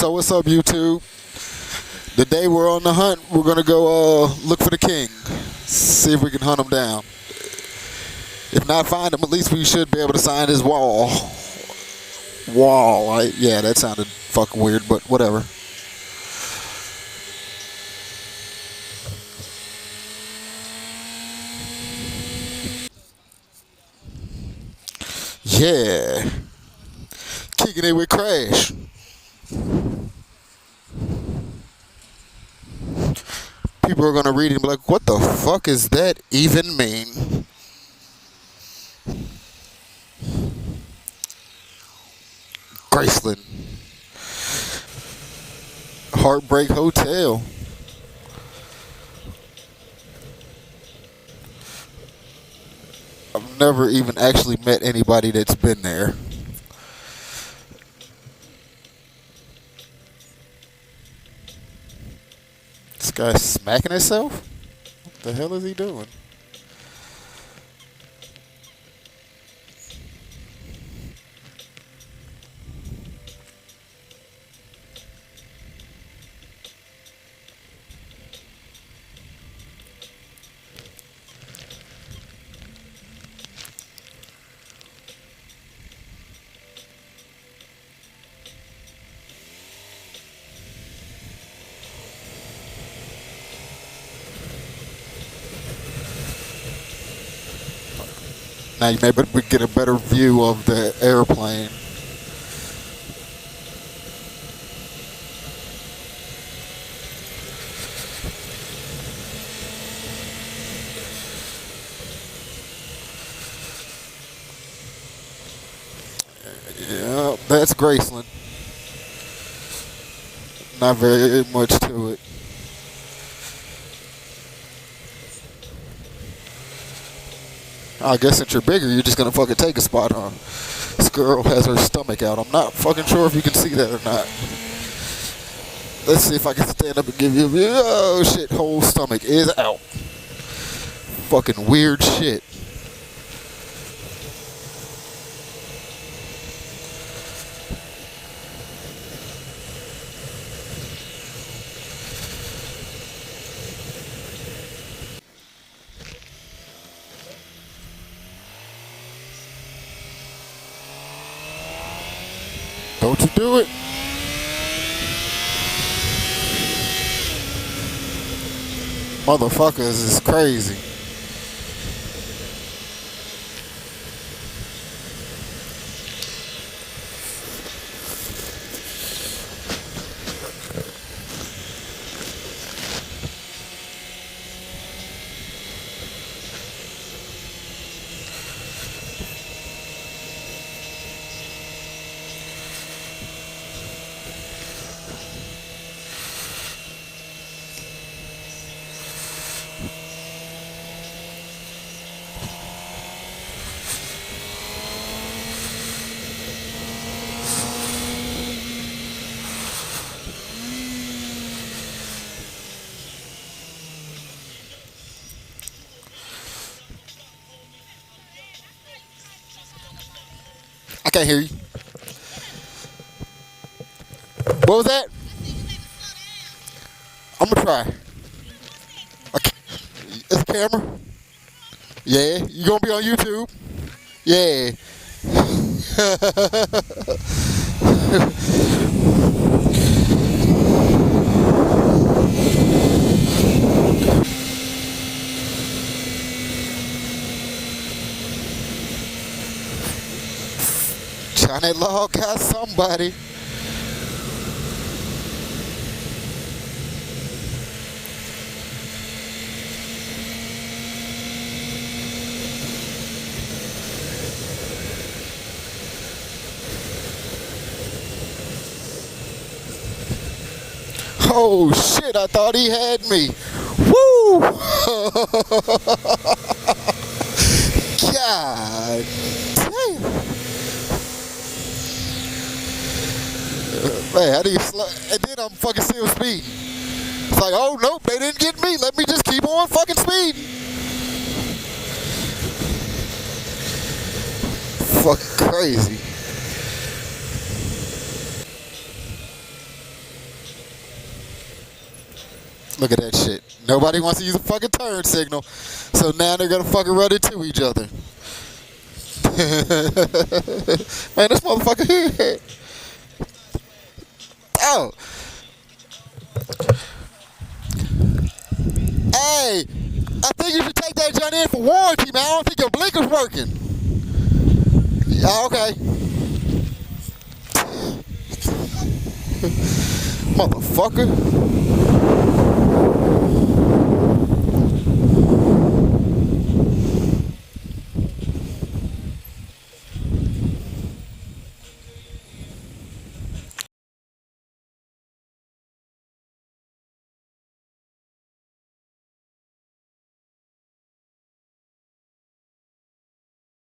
So what's up, YouTube? The day we're on the hunt, we're gonna go look for the king. See if we can hunt him down. If not find him, at least we should be able to sign his wall. Yeah, that sounded fucking weird, but whatever. Yeah. Kicking it with Crash. People are gonna read it and be like, what the fuck is that even mean? Graceland. Heartbreak Hotel. I've never even actually met anybody that's been there. This guy's smacking himself? What the hell is he doing? Now you maybe we get a better view of the airplane. Yeah, that's Graceland. Not very much to it. I guess since you're bigger, you're just gonna fucking take a spot, huh? This girl has her stomach out. I'm not fucking sure if you can see that or not. Let's see if I can stand up and give you. Oh shit, whole stomach is out. Fucking weird shit. Don't you do it. Motherfuckers is crazy. I can't hear you. What was that? I'm gonna try. Okay. It's a camera? Yeah. You gonna be on YouTube? Yeah. Johnny Law got somebody. Oh shit, I thought he had me. Woo! God damn. Man, how do you and then I'm fucking still speeding. It's like, oh nope, they didn't get me. Let me just keep on fucking speeding. Fucking crazy. Look at that shit. Nobody wants to use a fucking turn signal, so now they're gonna fucking run into each other. Man, this motherfucker here. Oh. Hey, I think you should take that joint in for warranty, man. I don't think your blinker's working. Yeah, okay. Motherfucker.